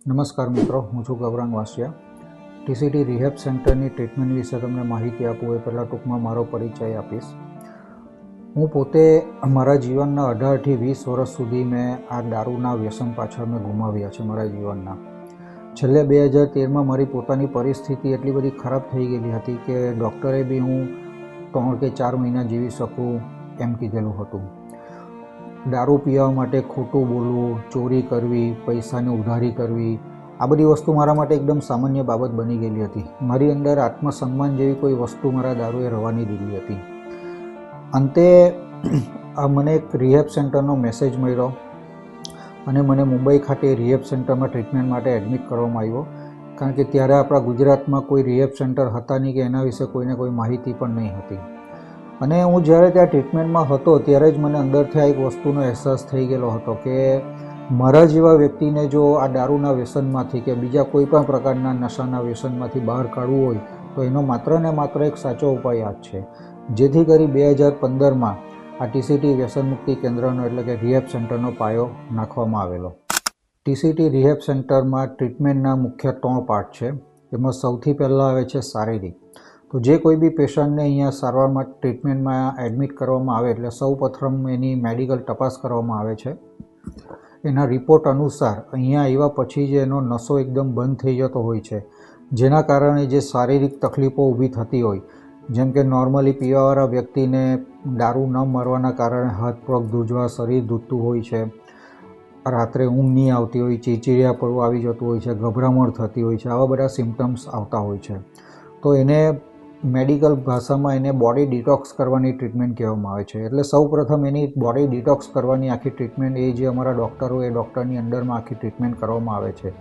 નમસ્કાર મિત્રો, હું છું ગૌરાંગ વાસિયા. ટીસીટી રિહેબ સેન્ટરની ટ્રીટમેન્ટ વિશે તમને માહિતી આપું એ પહેલાં ટૂંકમાં મારો પરિચય આપીશ. હું પોતે મારા જીવનના 18થી 20 વર્ષ સુધી મેં આ દારૂના વ્યસન પાછળ મેં ગુમાવ્યા છે મારા જીવનના. છેલ્લે 2013માં મારી પોતાની પરિસ્થિતિ એટલી બધી ખરાબ થઈ ગયેલી હતી કે ડૉક્ટરે બી હું 3 કે 4 મહિના જીવી શકું એમ કીધેલું હતું. દારૂ પીવા માટે ખોટું બોલવું, ચોરી કરવી, પૈસાની ઉધારી કરવી, આ બધી વસ્તુ મારા માટે એકદમ સામાન્ય બાબત બની ગયેલી હતી. મારી અંદર આત્મસન્માન જેવી કોઈ વસ્તુ મારા દારૂએ રવાની દીધી હતી. અંતે મને એક રિહેબ સેન્ટરનો મેસેજ મળ્યો અને મને મુંબઈ ખાતે રિહેબ સેન્ટરમાં ટ્રીટમેન્ટ માટે એડમિટ કરવામાં આવ્યો. કારણ કે ત્યારે આપણા ગુજરાતમાં કોઈ રિહેબ સેન્ટર હતા નહીં કે એના વિશે કોઈને કોઈ માહિતી પણ નહીં હતી. અને હું જ્યારે ત્યાં ટ્રીટમેન્ટમાં હતો ત્યારે જ મને અંદરથી આ એક વસ્તુનો અહેસાસ થઈ ગયેલો હતો કે મારા જેવા વ્યક્તિને જો આ દારૂના વ્યસનમાંથી કે બીજા કોઈ પણ પ્રકારના નશાના વ્યસનમાંથી બહાર કાઢવું હોય તો એનો માત્ર ને માત્ર એક સાચો ઉપાય આ જ છે. જેથી કરી 2015માં આ ટીસીટી વ્યસન મુક્તિ કેન્દ્રનો એટલે કે રિહેબ સેન્ટરનો પાયો નાખવામાં આવેલો. ટીસીટી રિહેબ સેન્ટરમાં ટ્રીટમેન્ટના મુખ્ય 3 પાર્ટ છે. એમાં સૌથી પહેલાં આવે છે શારીરિક. તો જે કોઈ બી પેશન્ટને અહીંયા સારવારમાં ટ્રીટમેન્ટમાં એડમિટ કરવામાં આવે એટલે સૌ પ્રથમ એની મેડિકલ તપાસ કરવામાં આવે છે. એના રિપોર્ટ અનુસાર અહીંયા આવ્યા પછી જ એનો નશો એકદમ બંધ થઈ જતો હોય છે, જેના કારણે જે શારીરિક તકલીફો ઊભી થતી હોય, જેમ કે નોર્મલી પીવાવાળા વ્યક્તિને દારૂ ન મારવાના કારણે હાથ પગ ધ્રુજવા, શરીર ધ્રુજતું હોય છે, રાત્રે ઊંઘ નહીં આવતી હોય, ચીચીડિયાપણું આવી જતું હોય છે, ગભરામણ થતી હોય છે, આવા બધા સિમ્ટમ્સ આવતા હોય છે. તો એને મેડિકલ ભાષામાં એને બોડી ડિટોક્સ કરવાની ટ્રીટમેન્ટ કહેવામાં આવે છે. એટલે સૌ પ્રથમ એની બોડી ડિટોક્સ કરવાની આખી ટ્રીટમેન્ટ એ જે અમારા ડૉક્ટર હોય એ ડૉક્ટરની અંડરમાં આખી ટ્રીટમેન્ટ કરવામાં આવે છે.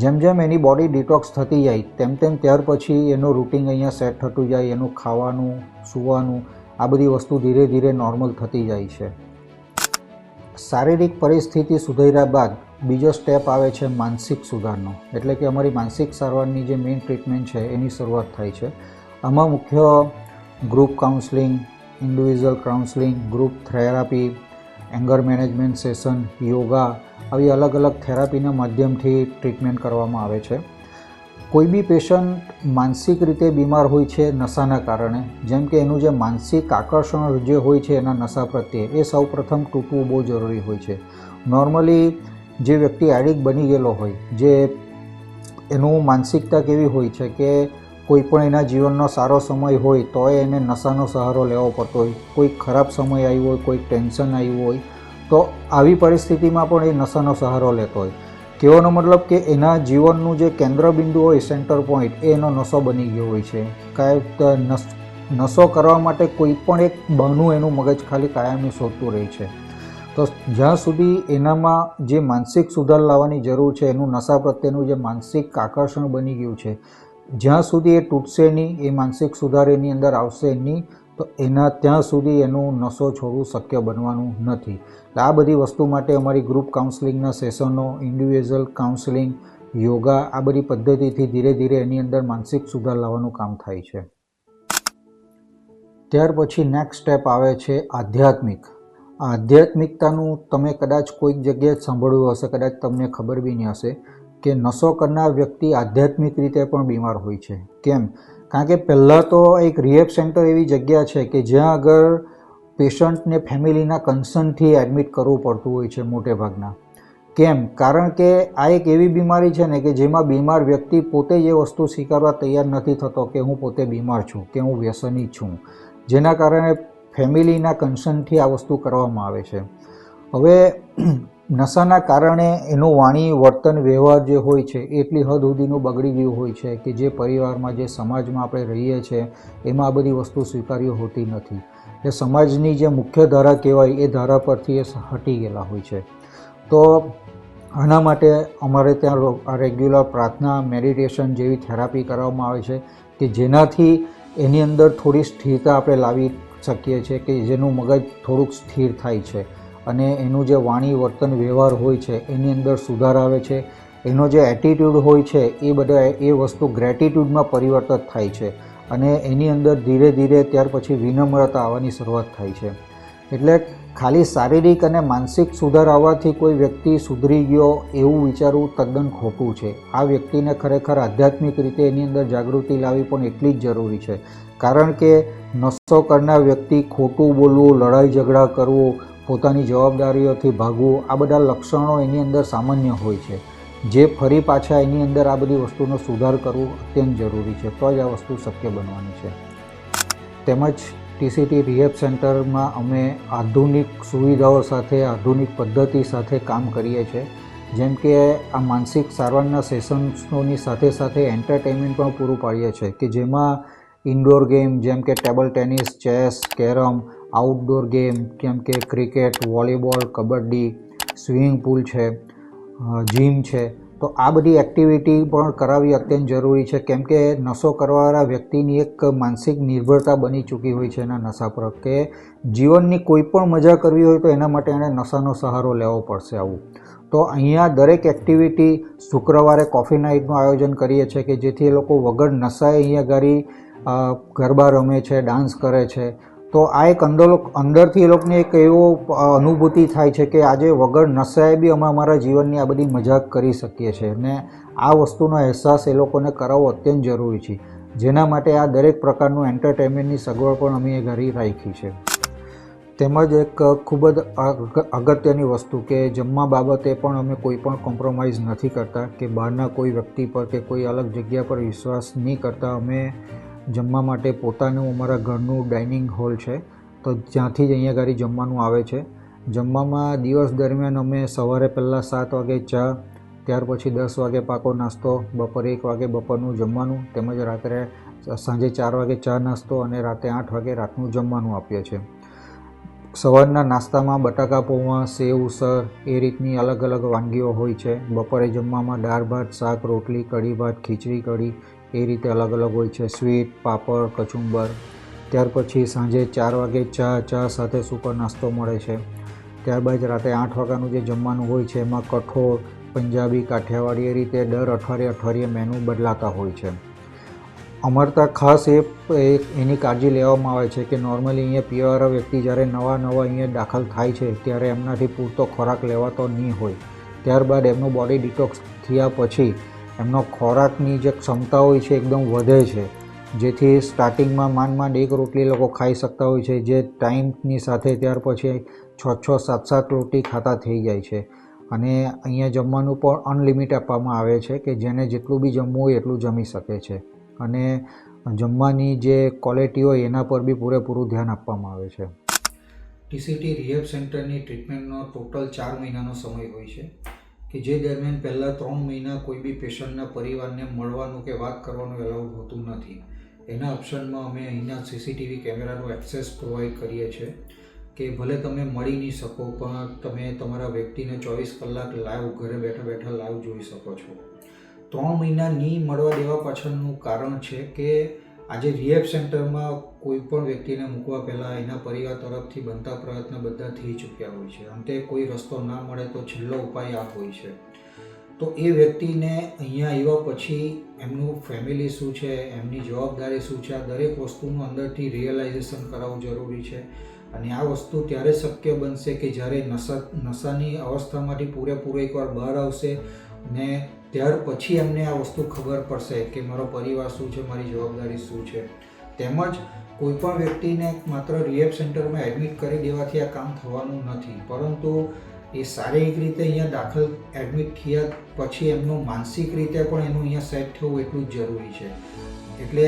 જેમ જેમ એની બોડી ડિટોક્સ થતી જાય તેમ તેમ ત્યાર પછી એનું રૂટિન અહીંયા સેટ થતું જાય, એનું ખાવાનું, સૂવાનું, આ બધી વસ્તુ ધીરે ધીરે નોર્મલ થતી જાય છે. શારીરિક પરિસ્થિતિ સુધર્યા બાદ બીજો સ્ટેપ આવે છે માનસિક સુધારનો. એટલે કે અમારી માનસિક સારવારની જે મેઇન ટ્રીટમેન્ટ છે એની શરૂઆત થાય છે. આમાં મુખ્ય group counselling, individual counselling, group therapy, anger management session, yoga, આવી અલગ અલગ થેરાપીના માધ્યમથી ટ્રીટમેન્ટ કરવામાં આવે છે. કોઈ બી પેશન્ટ માનસિક રીતે બીમાર હોય છે નશાના કારણે, જેમ કે એનું જે માનસિક આકર્ષણ જે હોય છે એના નશા પ્રત્યે એ સૌ પ્રથમ તૂટવું બહુ જરૂરી હોય છે. નોર્મલી જે વ્યક્તિ એડિક્ટ બની ગયેલો હોય, જે એનું માનસિકતા કેવી હોય છે કે કોઈ પણ એના જીવનનો સારો સમય હોય તો એને નશાનો સહારો લેવો પડતો હોય, કોઈ ખરાબ સમય આવ્યો હોય, કોઈ ટેન્શન આવ્યું હોય તો આવી પરિસ્થિતિમાં પણ એ નશાનો સહારો લેતો હોય. કહેવાનો મતલબ કે એના જીવનનું જે કેન્દ્રબિંદુ હોય, સેન્ટર પોઈન્ટ, એ એનો નશો બની ગયો હોય છે. નશો કરવા માટે કોઈ પણ એક બહાનું એનું મગજ ખાલી કાયમનું શોધતું રહે છે. તો જ્યાં સુધી એનામાં જે માનસિક સુધાર લાવવાની જરૂર છે, એનું નશા પ્રત્યેનું જે માનસિક આકર્ષણ બની ગયું છે, જ્યાં સુધી એ તૂટશે નહીં, એ માનસિક સુધાર એની અંદર આવશે નહીં, તો ત્યાં સુધી એનું નશો છોડવું શક્ય બનવાનું નથી. આ બધી વસ્તુ માટે અમારી ગ્રુપ કાઉન્સલિંગના સેશનો, ઇન્ડિવિજ્યુઅલ કાઉન્સલિંગ, યોગા, આ બધી પદ્ધતિથી ધીરે ધીરે એની અંદર માનસિક સુધાર લાવવાનું કામ થાય છે. ત્યાર પછી નેક્સ્ટ સ્ટેપ આવે છે આધ્યાત્મિક. આધ્યાત્મિકતાનું તમે કદાચ કોઈક જગ્યાએ સાંભળ્યું હશે, કદાચ તમને ખબર બી નહીં હશે કે નશો કરનાર વ્યક્તિ આધ્યાત્મિક રીતે પણ બીમાર હોય છે. કેમ? કારણ કે પહેલાં તો એક રિહેબ સેન્ટર એવી જગ્યા છે કે જ્યાં આગળ પેશન્ટને ફેમિલીના કન્સર્નથી એડમિટ કરવું પડતું હોય છે મોટે ભાગના. કેમ? કારણ કે આ એક એવી બીમારી છે ને કે જેમાં બીમાર વ્યક્તિ પોતે એ વસ્તુ સ્વીકારવા તૈયાર નથી થતો કે હું પોતે બીમાર છું, કે હું વ્યસની છું, જેના કારણે ફેમિલીના કન્સર્નથી આ વસ્તુ કરવામાં આવે છે. હવે નશાના કારણે એનું વાણી, વર્તન, વ્યવહાર જે હોય છે એટલી હદ સુધીનું બગડી ગયું હોય છે કે જે પરિવારમાં, જે સમાજમાં આપણે રહીએ છીએ એમાં આ બધી વસ્તુ સ્વીકાર્ય હોતી નથી. એ સમાજની જે મુખ્ય ધારા કહેવાય એ ધારા પરથી એ હટી ગયેલા હોય છે. તો આના માટે અમારે ત્યાં રેગ્યુલર પ્રાર્થના, મેડિટેશન જેવી થેરાપી કરવામાં આવે છે કે જેનાથી એની અંદર થોડી સ્થિરતા આપણે લાવી શકીએ છીએ, કે જેનું મગજ થોડુંક સ્થિર થાય છે અને એનું જે વાણી, વર્તન, વ્યવહાર હોય છે એની અંદર સુધાર આવે છે. એનો જે એટીટ્યૂડ હોય છે એ બધા એ વસ્તુ ગ્રેટિટ્યૂડમાં પરિવર્તિત થાય છે અને એની અંદર ધીરે ધીરે ત્યાર પછી વિનમ્રતા આવવાની શરૂઆત થાય છે. એટલે ખાલી શારીરિક અને માનસિક સુધાર આવવાથી કોઈ વ્યક્તિ સુધરી ગયો એવું વિચારવું તદ્દન ખોટું છે. આ વ્યક્તિને ખરેખર આધ્યાત્મિક રીતે એની અંદર જાગૃતિ લાવવી પણ એટલી જ જરૂરી છે. કારણ કે નશો કરનાર વ્યક્તિ ખોટું બોલવું, લડાઈ ઝઘડા કરવું, પોતાની જવાબદારીઓથી ભાગવું, આ બધા લક્ષણો એની અંદર સામાન્ય હોય છે, જે ફરી પાછા એની અંદર આ બધી વસ્તુનો સુધાર કરવો અત્યંત જરૂરી છે. તો જ આ વસ્તુ શક્ય બનવાની છે. તેમજ ટીસીટી રિહેબ સેન્ટરમાં અમે આધુનિક સુવિધાઓ સાથે, આધુનિક પદ્ધતિ સાથે કામ કરીએ છીએ. જેમ કે આ માનસિક સારવારના સેશન્સોની સાથે સાથે એન્ટરટેનમેન્ટ પણ પૂરું પાડીએ છીએ, કે જેમાં ઇન્ડોર ગેમ જેમ કે table tennis, chess, carrom, outdoor game જેમ કે cricket, volleyball, kabaddi, swimming pool છે, જીમ છે, તો આ બધી એક્ટિવિટી પણ કરાવવી અત્યંત જરૂરી છે. કેમ કે નશો કરવાવાળા વ્યક્તિની એક માનસિક નિર્ભરતા બની ચૂકી હોય છે એના નશા પર, કે જીવનની કોઈ પણ મજા કરવી હોય તો એના માટે એણે નશાનો સહારો લેવો પડશે. આવું તો અહીંયા દરેક એક્ટિવિટી શુક્રવારે કોફી નાઇટનું આયોજન કરીએ છીએ, કે જેથી એ લોકો વગર નશાએ અહીંયા ગાડી ગરબા રમે છે, ડાન્સ કરે છે. તો આ એક અંદરથી એ લોકોને એક એવો અનુભૂતિ થાય છે કે આજે વગર નશાએ બી અમે અમારા જીવનની આ બધી મજાક કરી શકીએ છીએ. ને આ વસ્તુનો અહેસાસ એ લોકોને કરાવવો અત્યંત જરૂરી છે, જેના માટે આ દરેક પ્રકારનું એન્ટરટેનમેન્ટની સગવડ પણ અમે એ ઘરે રાખી છે. તેમજ એક ખૂબ જ અગત્યની વસ્તુ કે જમવા બાબતે પણ અમે કોઈ પણ કોમ્પ્રોમાઇઝ નથી કરતા, કે બહારના કોઈ વ્યક્તિ પર કે કોઈ અલગ જગ્યા પર વિશ્વાસ નહીં કરતા. અમે જમવા માટે પોતાનું અમારા ઘરનું ડાઇનિંગ હોલ છે, તો જ્યાંથી જ અહીંયા ગાડી જમવાનું આવે છે. જમવામાં દિવસ દરમિયાન અમે સવારે પહેલાં 7 વાગે ચા, ત્યાર પછી 10 વાગે પાકો નાસ્તો, બપોરે 1 વાગે બપોરનું જમવાનું, તેમજ રાત્રે સાંજે 4 વાગે ચા નાસ્તો અને રાતે 8 વાગે રાતનું જમવાનું આપીએ છીએ. સવારના નાસ્તામાં બટાકા પૌવા, સેવ, ઉસળ એ રીતની અલગ અલગ વાનગીઓ હોય છે. બપોરે જમવામાં દાળ ભાત, શાક, રોટલી, કઢી ભાત, ખીચડી કઢી એ રીતે અલગ અલગ હોય છે. સ્વીટ, પાપડ, કચુંબર. ત્યાર પછી સાંજે 4 વાગે ચા સાથે સૂકો નાસ્તો મળે છે. ત્યારબાદ રાતે 8 વાગ્યાનું જે જમવાનું હોય છે એમાં કઠોળ, પંજાબી, કાઠિયાવાડી એ રીતે દર અઠવાડિયે મેનુ બદલાતા હોય છે. અમારે ત્યાં ખાસ એની કાળજી લેવામાં આવે છે કે નોર્મલી અહીંયા પીવાવાળા વ્યક્તિ જ્યારે નવા અહીંયા દાખલ થાય છે ત્યારે એમનાથી પૂરતો ખોરાક લેવાતો નહીં હોય. ત્યારબાદ એમનું બોડી ડિટોક્સ થયા પછી એમનો ખોરાકની જે ક્ષમતા હોય છે એકદમ વધે છે, જેથી સ્ટાર્ટિંગમાં માંડ એક રોટલી લોકો ખાઈ શકતા હોય છે, જે ટાઈમની સાથે ત્યાર પછી 6, 7 રોટલી ખાતા થઈ જાય છે. અને અહીંયા જમવાનું પણ અનલિમિટ આપવામાં આવે છે, કે જેને જેટલું બી જમવું હોય એટલું જમી શકે છે. અને જમવાની જે ક્વોલિટી હોય એના પર બી પૂરેપૂરું ધ્યાન આપવામાં આવે છે. ટીસીટી રિહેબ સેન્ટરની ટ્રીટમેન્ટનો ટોટલ 4 મહિનાનો સમય હોય છે, કે જે દરમિયાન પહેલાં 3 મહિના કોઈ બી પેશન્ટના પરિવારને મળવાનું કે વાત કરવાનું એલાઉડ હોતું નથી. એના ઓપ્શનમાં અમે અહીંના સીસીટીવી કેમેરાનો એક્સેસ પ્રોવાઈડ કરીએ છીએ, કે ભલે તમે મળી નહીં શકો પણ તમે તમારા વ્યક્તિને 24 કલાક લાઈવ ઘરે બેઠા લાઈવ જોઈ શકો છો. 3 મહિના નહીં મળવા દેવા પાછળનું કારણ છે કે આજે રિહેબ સેન્ટરમાં કોઈ પણ વ્યક્તિને મૂકવા પહેલાં એના પરિવાર તરફથી બનતા પ્રયત્ન બધા થઈ ચૂક્યા હોય છે. અંતે કોઈ રસ્તો ના મળે તો છેલ્લો ઉપાય આ હોય છે. તો એ વ્યક્તિને અહીંયા આવ્યા પછી એમનું ફેમિલી શું છે, એમની જવાબદારી શું છે, આ દરેક વસ્તુનું અંદરથી રિયલાઇઝેશન કરાવવું જરૂરી છે. અને આ વસ્તુ ત્યારે શક્ય બનશે કે જ્યારે નશાની અવસ્થામાંથી પૂરેપૂરો એકવાર બહાર આવશે ને ત્યાર પછી એમને આ વસ્તુ ખબર પડશે કે મારો પરિવાર શું છે, મારી જવાબદારી શું છે. તેમજ કોઈપણ વ્યક્તિને માત્ર રિહેબ સેન્ટરમાં એડમિટ કરી દેવાથી આ કામ થવાનું નથી, પરંતુ એ શારીરિક રીતે અહીંયા દાખલ એડમિટ થયા પછી એમનું માનસિક રીતે પણ એનું અહીંયા સેટ થવું એટલું જ જરૂરી છે. એટલે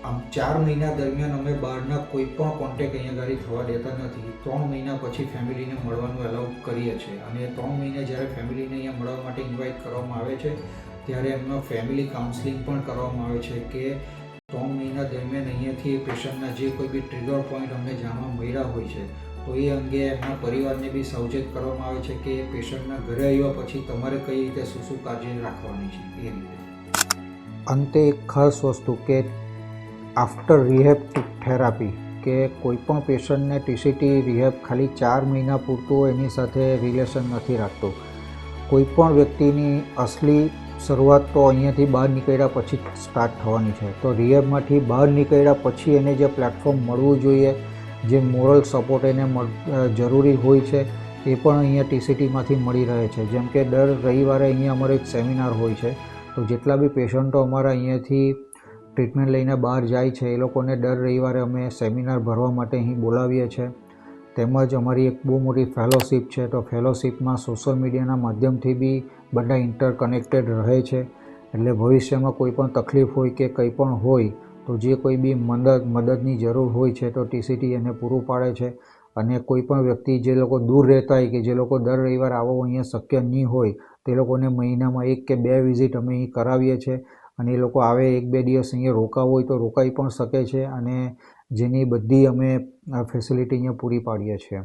આમ 4 મહિના દરમિયાન અમે બહારના કોઈ પણ કોન્ટેક્ટ અહીંયા ગાડી થવા દેતા નથી. 3 મહિના પછી ફેમિલીને મળવાનું એલાઉ કરીએ છીએ, અને 3 મહિને જ્યારે ફેમિલીને અહીંયા મળવા માટે ઇન્વાઇટ કરવામાં આવે છે ત્યારે એમનો ફેમિલી કાઉન્સલિંગ પણ કરવામાં આવે છે, કે 3 મહિના દરમિયાન અહીંયાથી પેશન્ટના જે કોઈ બી ટ્રિગર પોઈન્ટ અમને જાણવા મળ્યા હોય છે તો એ અંગે એમના પરિવારને બી સાવચેત કરવામાં આવે છે કે પેશન્ટના ઘરે આવ્યા પછી તમારે કઈ રીતે શું કાળજી રાખવાની છે એ રીતે. અંતે એક ખાસ વસ્તુ કે આફ્ટર રિહેબ થેરાપી, કે કોઈપણ પેશન્ટને ટીસીટી રિહેબ ખાલી 4 મહિના પૂરતું એની સાથે રિલેશન નથી રાખતું. કોઈપણ વ્યક્તિની અસલી શરૂઆત તો અહીંયાથી બહાર નીકળ્યા પછી સ્ટાર્ટ થવાની છે. તો રિહેબમાંથી બહાર નીકળ્યા પછી એને જે પ્લેટફોર્મ મળવું જોઈએ જે મોરલ સપોર્ટ એને જરૂરી હોય છે એ પણ અહીંયા ટીસીટીમાંથી મળી રહે છે. જેમ કે દર રવિવારે અહીંયા અમારો એક સેમિનાર હોય છે, તો જેટલા બી પેશન્ટો અમારા અહીંયાથી ટ્રીટમેન્ટ લઈને બહાર જાય છે એ લોકોને દર રવિવારે અમે સેમિનાર ભરવા માટે અહીં બોલાવીએ છીએ. તેમજ અમારી એક બહુ મોટી ફેલોશિપ છે, તો ફેલોશિપમાં સોશિયલ મીડિયાના માધ્યમથી બી બધા ઇન્ટરકનેક્ટેડ રહે છે. એટલે ભવિષ્યમાં કોઈ પણ તકલીફ હોય કે કંઈ પણ હોય તો જે કોઈ બી મદદની જરૂર હોય છે તો ટીસીટી એને પૂરું પાડે છે. અને કોઈ પણ વ્યક્તિ જે લોકો દૂર રહેતા હોય કે જે લોકો દર રવિવારે આવો અહીંયા શક્ય નહીં હોય તે લોકોને મહિનામાં 1 કે 2 વિઝિટ અમે અહીં કરાવીએ છીએ. અને એ લોકો આવે 1-2 દિવસ અહીંયા રોકાવું હોય તો રોકાઈ પણ શકે છે. અને જેની બધી અમે ફેસિલિટી અહીંયા પૂરી પાડીએ છીએ.